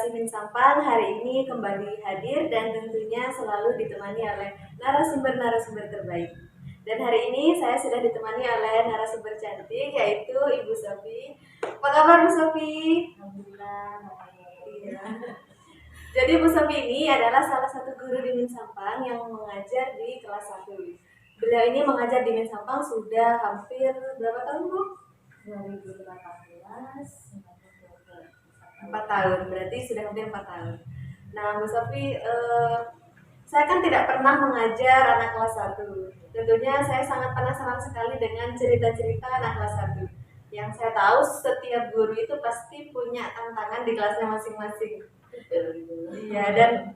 Simin Sampang hari ini kembali hadir dan tentunya selalu ditemani oleh narasumber-narasumber terbaik. Dan hari ini saya sudah ditemani oleh narasumber cantik yaitu Ibu Sofi. Apa kabar Bu Sofi? Alhamdulillah. Iya. Jadi Bu Sofi ini adalah salah satu guru di Min Sampang yang mengajar di kelas 1. Beliau ini mengajar di Min Sampang sudah hampir berapa tahun Bu? 2018 4 tahun, berarti sudah hampir 4 tahun. Nah Bu Sofi, saya kan tidak pernah mengajar anak kelas 1. Tentunya saya sangat penasaran sekali dengan cerita-cerita anak kelas 1. Yang saya tahu setiap guru itu pasti punya tantangan di kelasnya masing-masing. Iya, dan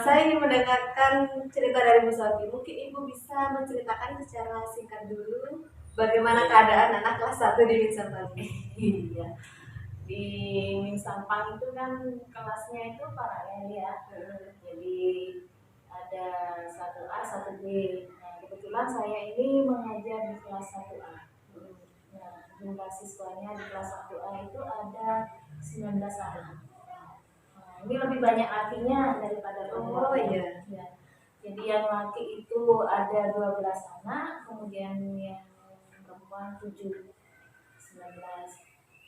saya ingin mendengarkan cerita dari Bu Sofi. Mungkin Ibu bisa menceritakan secara singkat dulu bagaimana keadaan anak kelas 1 di Min Sampang. Iya. Di Min Sampang itu kan kelasnya itu paralel ya. Jadi ada 1A, 1B. Nah, kebetulan saya ini mengajar di kelas 1A. Nah, jumlah siswanya di kelas 1A itu ada 19 anak. Nah, ini lebih banyak lakinya daripada perempuan. Oh iya. Ya. Jadi yang laki itu ada 12 anak, kemudian yang perempuan 7, 19.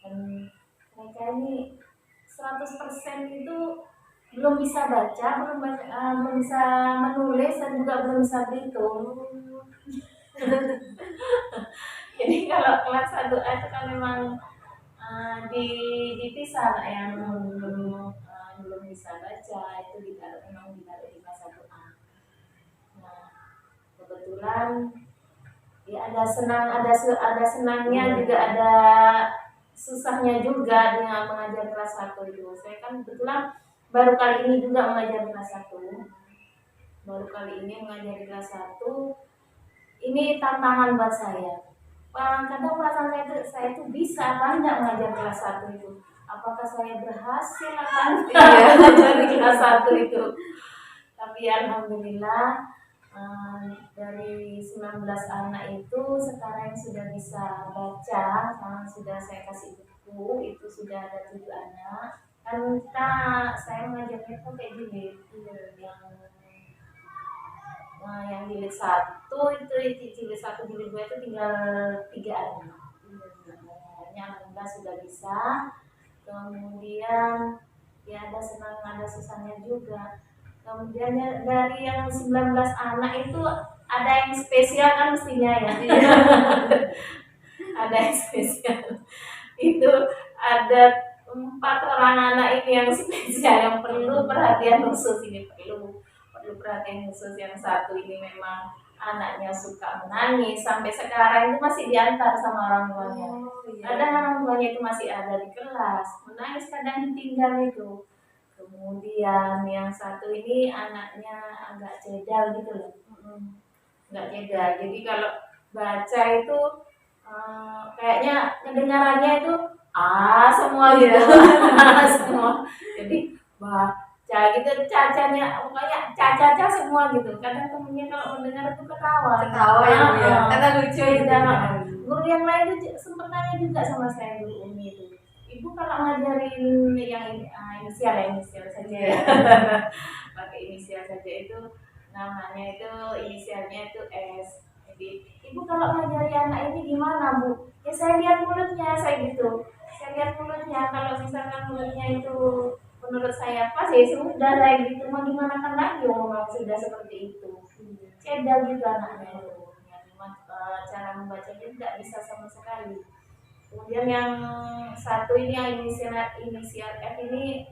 Dan mereka ini 100% itu belum bisa baca, belum bisa menulis, dan juga belum bisa berhitung. Jadi kalau kelas 1A itu kan memang dipisah lah, yang belum bisa baca itu memang ditaruh di kelas 1A. Nah, kebetulan ya ada senangnya juga ada susahnya juga dengan mengajar kelas 1 itu. Saya kan kebetulan baru kali ini juga mengajar kelas 1. Baru kali ini mengajar di kelas 1. Ini tantangan buat saya. Kadang perasaan saya itu bisa apa enggak mengajar kelas 1 itu. Apakah saya berhasil apa enggak mengajar di kelas 1 itu. Tapi alhamdulillah dari 19 anak itu sekarang sudah bisa baca, sudah saya kasih buku, itu sudah ada 7 anak. Kan saya mengajarnya itu kayak gini, yang jilid 1 itu jilid 1, jilid 2 itu tinggal 3 anak. Alhamdulillah sudah bisa. Kemudian ya ada senang ada susahnya juga. Kemudian dari yang 19 anak itu ada yang spesial kan mestinya ya. Ada yang spesial. Itu ada 4 orang anak ini yang spesial, yang perlu perhatian khusus. Ini perlu perhatian khusus. Yang satu ini memang anaknya suka menangis, sampai sekarang itu masih diantar sama orang tuanya. Kadang orang tuanya itu masih ada di kelas, menangis kadang ditinggal itu. Kemudian yang satu ini anaknya agak cedal gitu loh, agak cedal. Jadi kalau baca itu kayaknya kedengarannya itu semua gitu, semua. Jadi baca gitu cacanya, pokoknya caca semua gitu. Kadang temennya kalau mendengar itu ketawa ya, karena lucu gitu. Guru yang lain itu sempat nanya juga sama saya, guru Umi itu, Ibu kalau ngajarin yang inisial saja ya. Pakai inisial saja, itu namanya itu inisialnya itu S. Jadi Ibu kalau ngajari anak ini gimana Bu? Ya saya lihat mulutnya, saya gitu. Saya lihat mulutnya, kalau misalkan mulutnya itu menurut saya pas ya sudah lah gitu. Mau gimana kan lagi memang sudah seperti itu. Cedal gitu anaknya itu. Cara membacanya tidak bisa sama sekali. Kemudian yang satu ini yang inisial F ini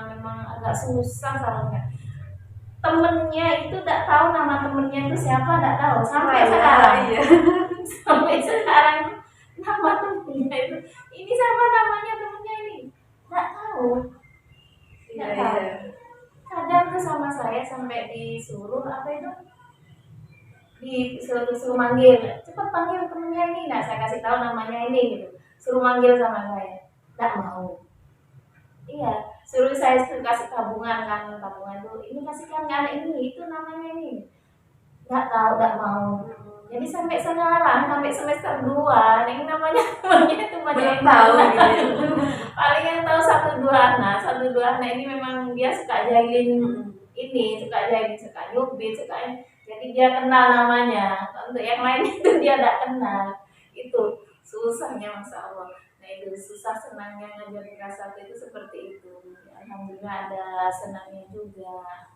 memang agak susah soalnya. Temennya itu tidak tahu nama temennya itu siapa, tidak tahu sampai sekarang. Iya. Sampai sekarang nama temennya itu ini sama namanya temennya ini tidak tahu. Tidak tahu. Kadang tuh sama saya sampai disuruh disuruh manggil, cepat panggil temennya ini. Nah saya kasih tahu namanya ini gitu, suruh manggil sama saya, tidak mau. Iya, suruh saya kasih tabungan itu, ini kasihkan anak ini, itu namanya ini, tidak tahu, tidak mau. Jadi sampai sekarang, sampai semester 2, yang namanya itu banyak Belum yang tahu tahu. gitu ya. Paling yang tahu satu dua anak ini memang dia suka jahilin ini, suka jahilin, suka nyubit, jadi dia kenal namanya. Untuk yang lain itu dia tidak kenal. Itu susahnya Masya Allah. Nah itu susah senangnya ngajar di kelas 1 itu seperti itu. Alhamdulillah ada senangnya juga,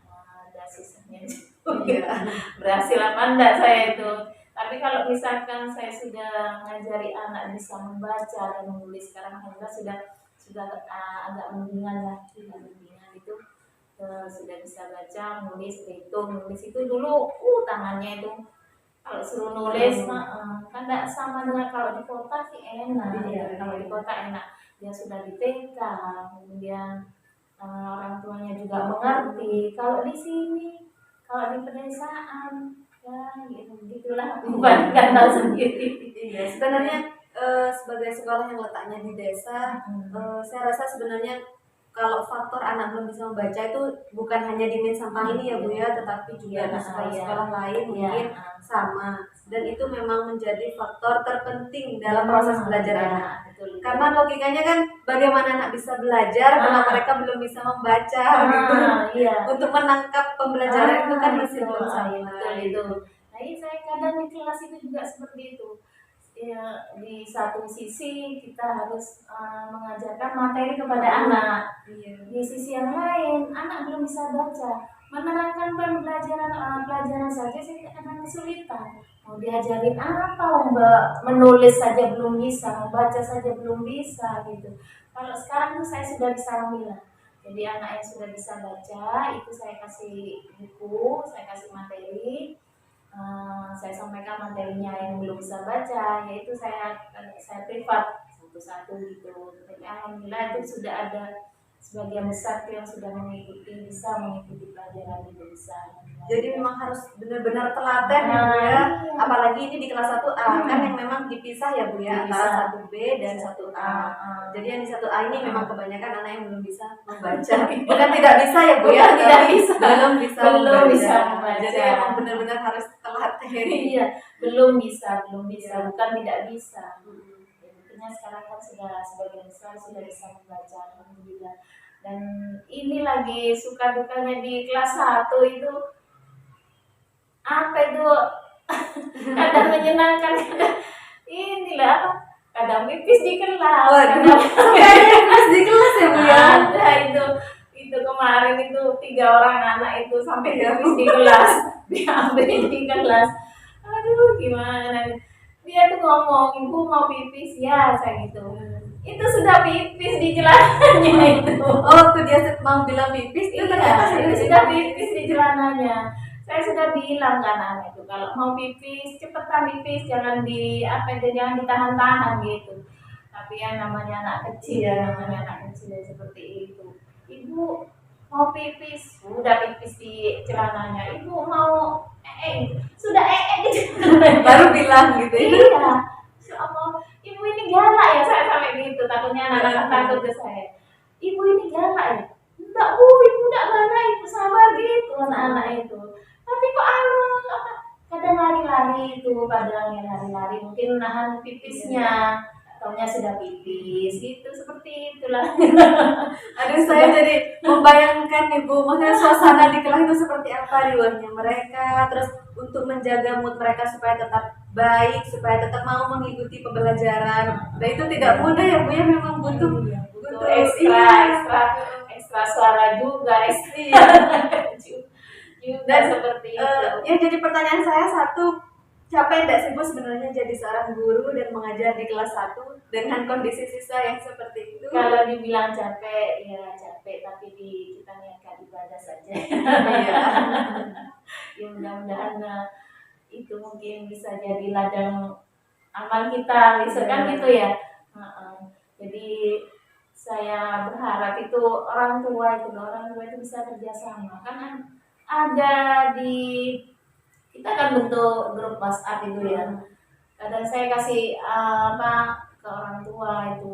ada susahnya juga. Iya. Berhasil apa enggak saya itu. Tapi kalau misalkan saya sudah ngajari anak bisa membaca dan menulis, sekarang alhamdulillah sudah agak mendingan lah, tidak mendingan itu, sudah bisa baca, menulis, berhitung. Menulis itu dulu tangannya itu kalau suruh nulis kan tidak sama dengan kalau di kota sih enak. Iya. Kalau di kota enak, dia sudah di TK, kemudian orang tuanya juga mengerti. Kalau di sini, kalau di pedesaan, ya gitu gitulah, bukan kan tahu sendiri. Iya, sebenarnya sebagai sekolah yang letaknya di desa, saya rasa sebenarnya kalau faktor anak belum bisa membaca itu bukan hanya di Min Sampang ini ya Bu ya, tetapi juga di sekolah-sekolah lain mungkin sama. Dan itu memang menjadi faktor terpenting dalam proses belajar anak. Karena logikanya kan bagaimana anak bisa belajar kalau mereka belum bisa membaca gitu. Untuk menangkap pembelajaran itu kan masih belum sama. Itu. Nah ini saya kadang di kelas itu juga seperti itu. Ya, di satu sisi kita harus mengajarkan materi kepada anak. Di sisi yang lain, anak belum bisa baca. Menerangkan pelajaran saja saya kadang kesulitan. Mau diajarin apa, Mbak? Menulis saja belum bisa, membaca saja belum bisa gitu. Kalau sekarang tuh saya sudah bisa memilah. Jadi anak yang sudah bisa baca itu saya kasih buku, saya kasih materi. Saya sampaikan materinya. Yang belum bisa baca, yaitu saya privat satu-satu gitu. Tapi alhamdulillah itu sudah ada sebagian besar yang sudah bisa mengikuti pelajaran itu bisa. Jadi memang harus benar-benar telaten ya Bu ya. Apalagi ini di kelas 1A kan yang memang dipisah ya Bu ya, antara 1B dan 1A. Jadi yang di 1A ini memang kebanyakan anak yang belum bisa membaca. Bukan tidak bisa ya Bu ya, tidak bisa. Belum bisa membaca. Jadi memang benar-benar harus telaten. Iya, belum bisa, bukan tidak bisa. Intinya sekarang kan sudah sebagian besar sudah bisa membaca, alhamdulillah. Dan ini lagi suka dukanya di kelas 1 itu apa itu kadang menyenangkan, kadang inilah apa, kadang pipis di kelas. Pipis di kelas ya Bu ya. Ada itu kemarin itu 3 orang anak itu sampai pipis di kelas, diambil di kelas. Aduh gimana, dia tuh ngomong, Ibu mau pipis ya, saya gitu. Itu sudah pipis di celananya itu. Tuh dia mau bilang pipis itu ternyata sudah pipis di celananya. Saya sudah bilang kan anak itu, kalau mau pipis cepetan pipis, jangan jangan ditahan-tahan gitu. Tapi ya namanya anak kecil, seperti itu. Ibu mau pipis, sudah pipis di celananya. Ibu mau sudah di celananya. Baru bilang gitu ya. Iya. Allah, Ibu ini galak ya, saya sampai gitu. Takutnya anak-anak takut ke saya. Ibu ini galak ya? Enggak Bu, Ibu enggak galak, Ibu sabar gitu anak-anak itu. Tapi kok kadang lari-lari itu, kadang lari-lari mungkin nahan pipisnya, taunya sudah pipis gitu, seperti itulah. Aduh saya jadi membayangkan nih Bu, maksudnya suasana di kelas itu seperti apa riuhnya mereka, terus untuk menjaga mood mereka supaya tetap baik, supaya tetap mau mengikuti pembelajaran. Dan itu tidak mudah ya Bu ya, memang butuh ekstra suara juga, juga seperti itu. Ya jadi pertanyaan saya satu, capek tidak sih Bu sebenarnya jadi seorang guru dan mengajar di kelas 1 dengan kondisi siswa yang seperti itu? Kalau dibilang capek, ya capek, tapi kita niatkan ibadah saja. Iya. Ya mudah-mudahan itu mungkin bisa jadi ladang amal kita, misalkan gitu ya. Jadi saya berharap itu orang tua itu bisa kerjasama, karena ada kita kan bentuk grup WhatsApp itu ya. Kadang saya kasih ke orang tua itu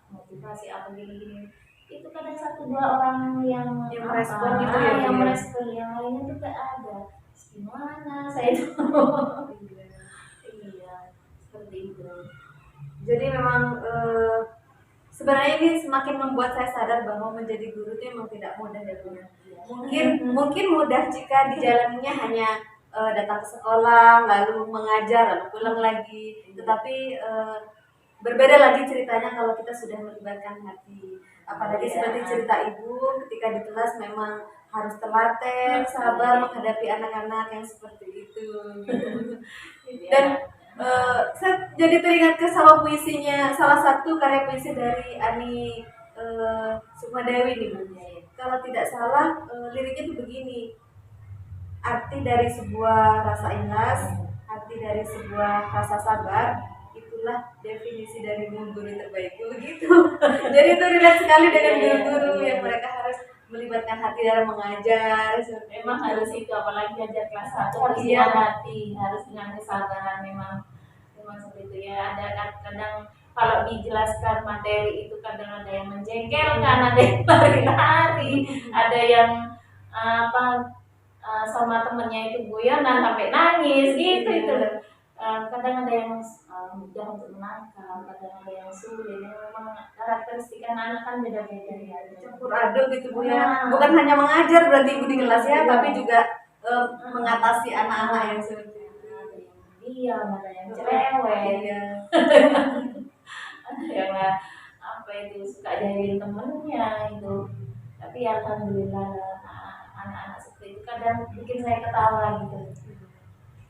motivasi apa gini-gini. Itu kadang 1-2 orang yang merespon gitu ya. Yang merespon, yang lainnya juga ada. Gimana saya itu. Iya. Iya, seperti itu. Jadi memang sebenarnya ini semakin membuat saya sadar bahwa menjadi guru itu memang tidak mudah ya Bu. Mungkin mudah jika dijalaninya hanya datang ke sekolah lalu mengajar lalu pulang lagi. Tetapi berbeda lagi ceritanya kalau kita sudah melibatkan hati. Apalagi seperti cerita ibu ketika di kelas memang harus telaten, sabar menghadapi anak-anak yang seperti itu. Dan saya jadi teringat ke sama puisinya, salah satu karya puisi dari Ani Sukmadewi nih Bu. Kalau tidak salah liriknya itu begini. Arti dari sebuah rasa ikhlas, arti dari sebuah rasa sabar, itulah definisi dari guru terbaikku begitu. Jadi itu relate sekali dengan guru-guru yang mereka harus melibatkan hati dalam mengajar. Memang harus itu, apalagi ajar kelas 1 harus dengan hati, harus dengan kesabaran. Memang seperti itu ya. Ada kadang kalau dijelaskan materi itu kadang ada yang menjengkelkan, ada yang lari-lari, ada yang sama temennya itu guyonan sampai nangis gitu itu. Kadang ada yang mudah untuk menangkal, kadang ada yang sulit. Memang karakteristik anak kan beda-beda ya. Campur aduk gitu Bu ya. Bukan hanya mengajar berarti Ibu di kelas ya, tapi juga mengatasi anak-anak yang seperti itu. Iya, ada yang cerewet. Iya. Ada yang suka jahilin temennya itu. Tapi alhamdulillah anak-anak seperti itu kadang bikin saya ketawa gitu.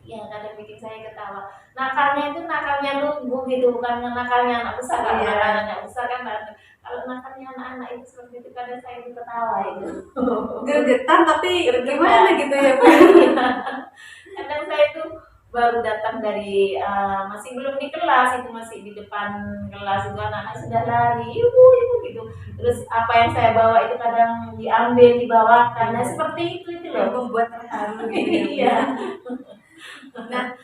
Iya, kadang bikin saya ketawa. Nakalnya itu nakalnya lugu gitu, bukan nakalnya anak besar. Kalau anak besar kan kalau nakalnya anak-anak itu seperti itu kadang saya itu ketawa itu. Gergetan tapi gimana gitu ya Bu. Kadang saya itu baru datang dari masih belum di kelas, itu masih di depan kelas itu anak-anak sudah lari, ibu gitu. Terus apa yang saya bawa itu kadang diambil, dibawakan. Nah seperti itu loh, membuat terharu gitu. Iya. Nah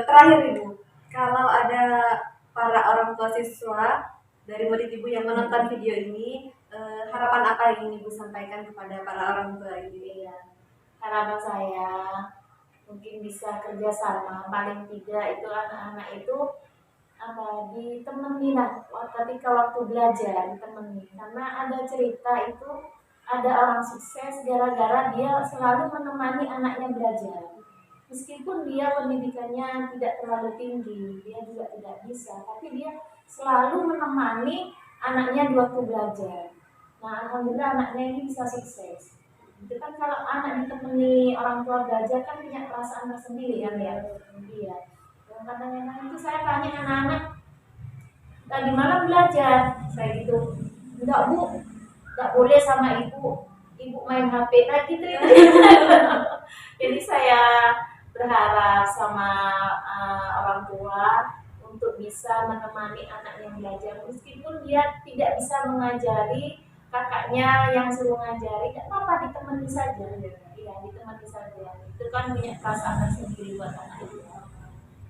terakhir Ibu, kalau ada para orang tua siswa dari murid Ibu yang menonton video ini, harapan apa yang ingin Ibu sampaikan kepada para orang tua ini? Harapan saya mungkin bisa kerjasama, paling tidak itu anak-anak itu ditemani lah ketika waktu belajar, ditemani. Karena ada cerita itu ada orang sukses gara-gara dia selalu menemani anaknya belajar. Meskipun dia pendidikannya tidak terlalu tinggi, dia juga tidak bisa, tapi dia selalu menemani anaknya di waktu belajar. Nah, alhamdulillah anaknya ini bisa sukses. Itu kan kalau anak ditemani orang tua belajar kan punya perasaan tersendiri kan ya. Iya. Kadang-kadang itu saya tanya anak-anak, tadi malam belajar, saya gitu. Enggak Bu, enggak boleh sama ibu main HP tadi gitu. Jadi saya berharap sama orang tua untuk bisa menemani anak yang belajar, meskipun dia tidak bisa mengajari kakaknya yang suruh ngajari, tidak apa-apa, ditemani saja. Iya, ditemani saja. Itu kan punya perasaan sendiri buat anak itu.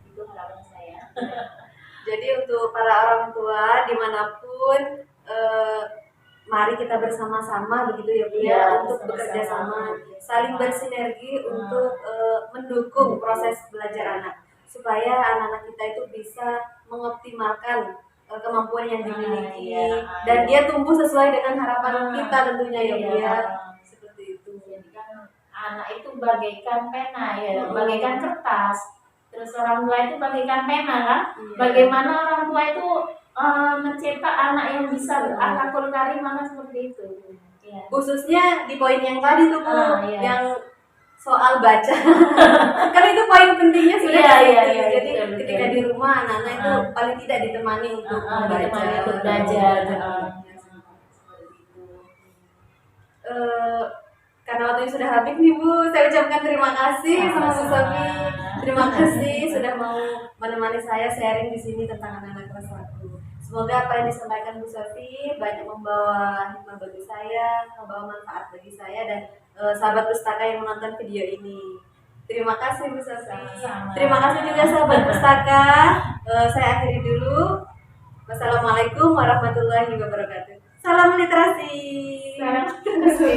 Itu harapan saya. Jadi untuk para orang tua dimanapun, mari kita bersama-sama begitu ya Bu ya, untuk bekerja sama, saling bersinergi untuk mendukung proses belajar anak, supaya anak-anak kita itu bisa mengoptimalkan kemampuan yang dimiliki dan dia tumbuh sesuai dengan harapan kita tentunya ya Bu ya. Seperti itu. Jadi kan anak itu bagaikan pena ya, bagaikan kertas. Terus orang tua itu bagaikan pena kan? Bagaimana orang tua itu mencetak anak yang bisa berakhlakul karimah seperti itu. Ya. Khususnya di poin yang tadi tuh Bu, yang soal baca. Kan itu poin pentingnya sudah jadi betul. Ketika di rumah anak-anak itu paling tidak ditemani untuk membaca, untuk belajar. Karena waktunya sudah habis nih Bu, saya ucapkan terima kasih sama Bu Sofi. Terima kasih sudah mau menemani saya sharing di sini tentang anak-anak kelas 1. Semoga apa yang disampaikan Bu Sofi banyak membawa hikmah bagi saya, membawa manfaat bagi saya dan sahabat pustaka yang menonton video ini. Terima kasih Bu Sofi. Terima kasih juga sahabat pustaka. Saya akhiri dulu. Wassalamualaikum warahmatullahi wabarakatuh. Salam literasi. Salam literasi.